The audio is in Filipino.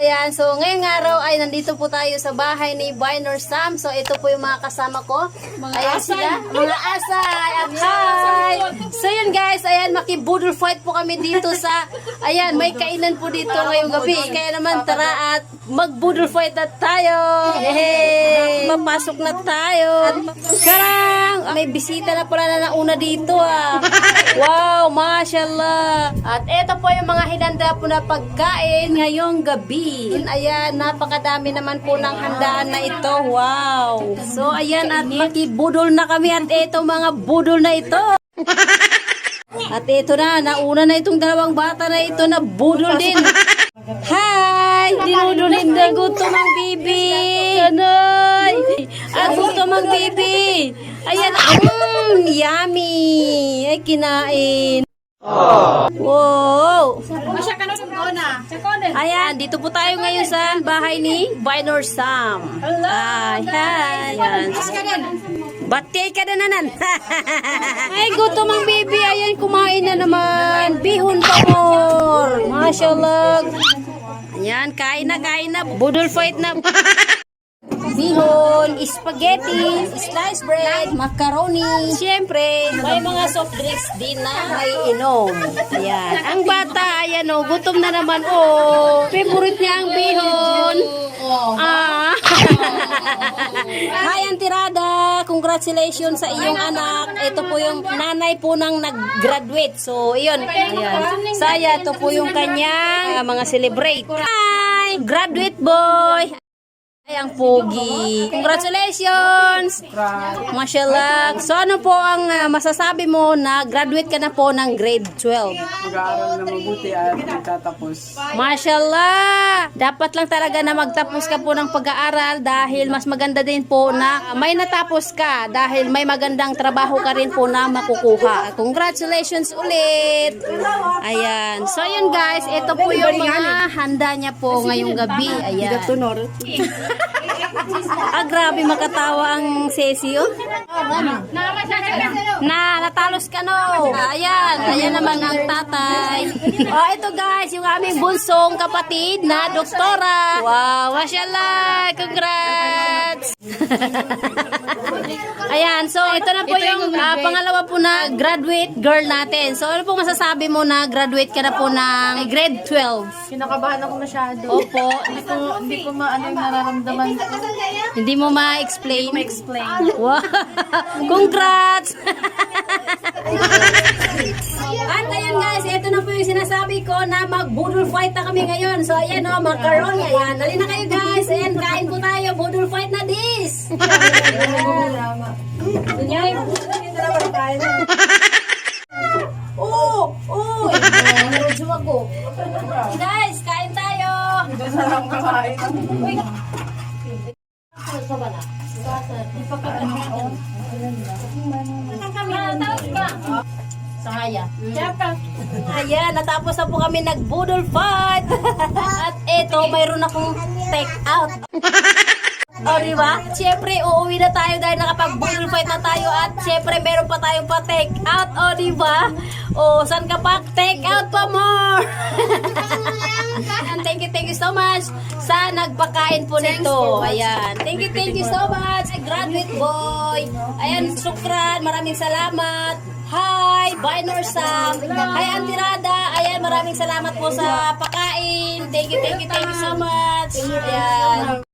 Ayan, so ngayong araw ay nandito po tayo sa bahay ni Binor Sam. So ito po yung mga kasama ko. Ayan sila, mga asay. Hi! So yun guys, ayan, makibudol fight po kami dito sa, ayan, may kainan po dito ngayong gabi. Kaya naman tara at magbudol fight na tayo. Hey! Papasok na tayo. Karang! May bisita na pala na nauna dito ah. Wow, mashallah. At ito po yung mga hinanda po na pagkain ngayong gabi. Ayan, napakadami naman po ng handaan na ito. Wow. So, ayan, at makibudol na kami at ito mga budol na ito. At ito na, nauna na itong dalawang bata na ito na budol din. Hi! Dinudulin na gutom ang bibi. Anoy! At gutom ang bibi. Ayan, yummy. Ay, kinain. Wow! Ayan, dito po tayo ngayon sa bahay ni Binor Sam. Hi! Ayan. Batay ka na nanan. Ay, gutom ang baby. Ayan, kumain na naman. Bihon pa more. Mashallah. Ayan, kain na. Budol fight na. Bihon, spaghetti, sliced bread, macaroni. Siyempre, may mga soft drinks din na may inom. Ayan. Ang bata, ayan o, gutom na naman o. Favorite niya ang bihon. Hi, Auntie Rada. Congratulations sa iyong anak. Ito po yung nanay po nang nag-graduate. So, iyon. Ayan. Saya, ito po yung kanyang mga celebrate. Hi! Graduate boy! Ay, ang pogi. Congratulations! Mashallah. So, ano po ang masasabi mo na graduate ka na po ng grade 12? Mag-aaral na mabuti at magtatapos. Mashallah! Dapat lang talaga na magtapos ka po ng pag-aaral dahil mas maganda din po na may natapos ka dahil may magandang trabaho ka rin po na makukuha. Congratulations ulit! Ayan. So, yun guys. Ito po yung mga handa niya po ngayong gabi. Ayan. Grabe makatawa ang sesi oh. Natalos ka no. Ayan naman ang tatay. Oh, ito guys, yung aming bunsong kapatid na doktora. Wow, mashallah. Congrats. Ayan, so ito na po yung pangalawa po na graduate girl natin. So ano po masasabi mo na graduate ka na po ng grade 12? Kinakabahan ako masyado. Opo. Hindi ko maano yung nararamdaman ko. Hindi mo ma-explain? Ma-explain. Wow! Congrats! At ayan guys, ito na po yung sinasabi ko na mag-budol fight na kami ngayon. So ayan o, macaroni. Ayan, dali na kayo guys. Ayan, kain po tayo. Budol fight na this. Dunyay. Oo! Oo! Narudyo ako. Guys, kain tayo. Uy! Sahaya. Ayan, natapos na po kami nag-budol fight. At eto, mayroon akong take out. O, diba? Siyempre, uuwi na tayo dahil nakapag-budol fight na tayo at siyempre, meron pa tayong pa-take out. O, diba? O, saan ka pa? Take out pa more! And thank you so much sa nagpakain po nito. Ayan. Thank you so much. Graduate boy. Ayan, sukran. Maraming salamat. Hi, Binor Sam. Hi, Auntie Rada. Ayan, maraming salamat po sa pakain. Thank you so much. Ayan.